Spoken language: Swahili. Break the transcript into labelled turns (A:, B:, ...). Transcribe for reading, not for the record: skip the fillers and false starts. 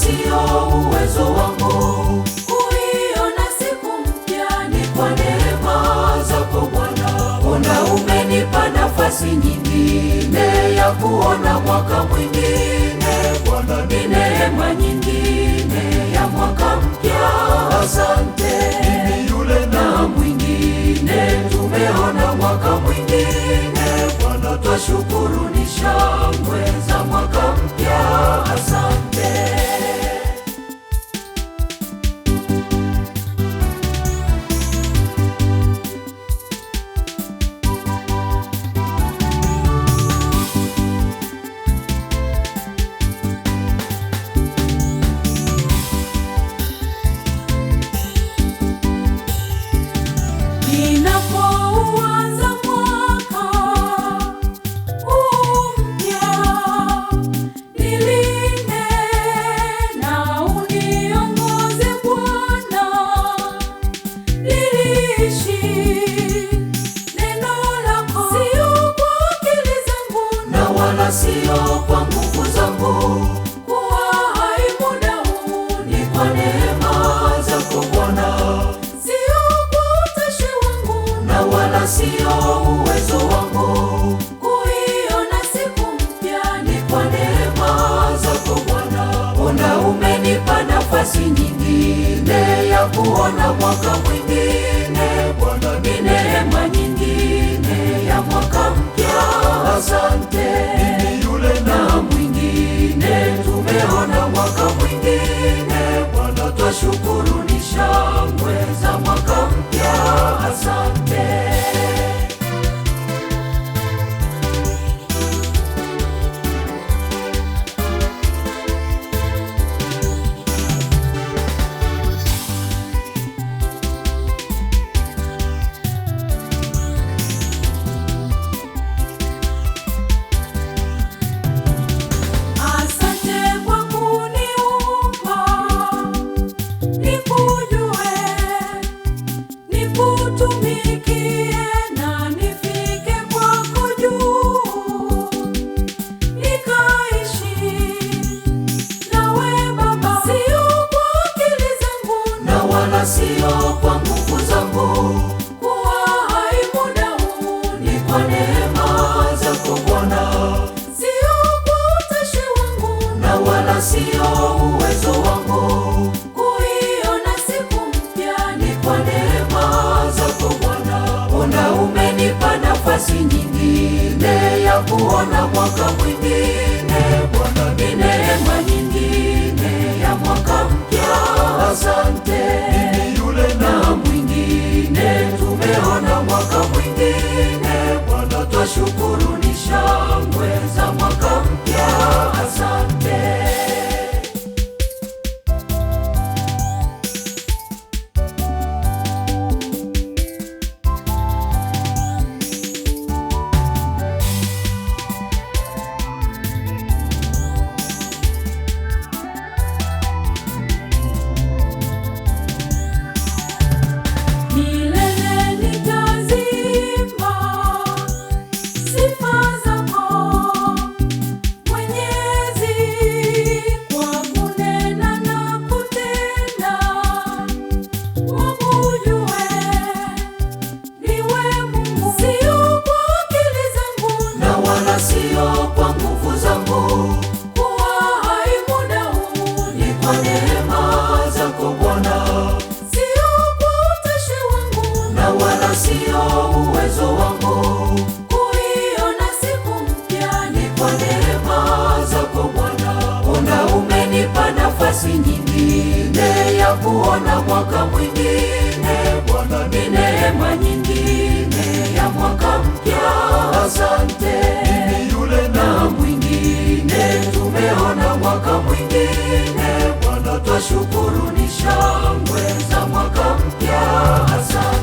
A: sio uwezo wangu. Kuiona siku mpya ni kwa neema zako Bwana. Ona umenipa nafasi nyingine ya kuona mwaka mwingine. Bwana, ni neema nyingine ya mwaka mpya. Asante. Mimi yule na mwingine tumeona mwaka mwingine. Bwana, twashukuru, ni shangwe za mwaka mpya. Asante. Ninapouanza mwaka mpya, nilinde na uniongoze Bwana, niliishi neno lako, sio kwa akili zangu na wala sio kwa nguvu zangu. Kuwa hai muda huu ni kwa neema zako Bwana, wala sio uwezo wangu. Kuiona siku mpya ni kwa neema zako Bwana. Ona umenipa nafasi nyingine ya kuona mwaka mwingine. Bwana, ni neema nyingine ya mwaka mpya. Asante. Mimi yule na mwingine tumeona mwaka mwingine. Bwana, twashukuru, ni shangwe za mwaka mpya. Asante. Asante kwa kuniumba, nikujue, nikutumikie na nifike kwako juu, nikaishi nawe Baba, sio kwa akili zangu na wala sio kwa nguvu zangu. Kuwa hai muda huu ni kwa neema zako Bwana, sio kwa utashi wangu na wala sio uwezo wangu. Kuiona siku mpya ni kwa neema zako Bwana. Ona umenipa nafasi nyingine ya kuona mwaka mwingine. Bwana, ni neema nyingine ya mwaka mpya. Asante. Mimi yule na mwingine tumeona mwaka mwingine. Bwana, twashukuru, ni shangwe za mwaka mpya. Asante. Milele nitazimba sifa zako Mwenyezi, kwa kunena na kutenda, wakujue niwe Mungu, sio kwa akili zangu na wala sio kwa nguvu zangu. Kuwa hai muda huu ni kwa neema zako Bwana, sio kwa utashi wangu na wala sio uwezo wangu. Kuiona siku mpya ni kwa neema zako Bwana. Ona umenipa nafasi nyingine ya kuona mwaka mwingine. Bwana, ni neema nyingine ya mwaka mpya. Asante. Mimi yule na mwingine tumeona mwaka mwingine. Bwana, twashukuru, ni shangwe za mwaka mpya. Asante.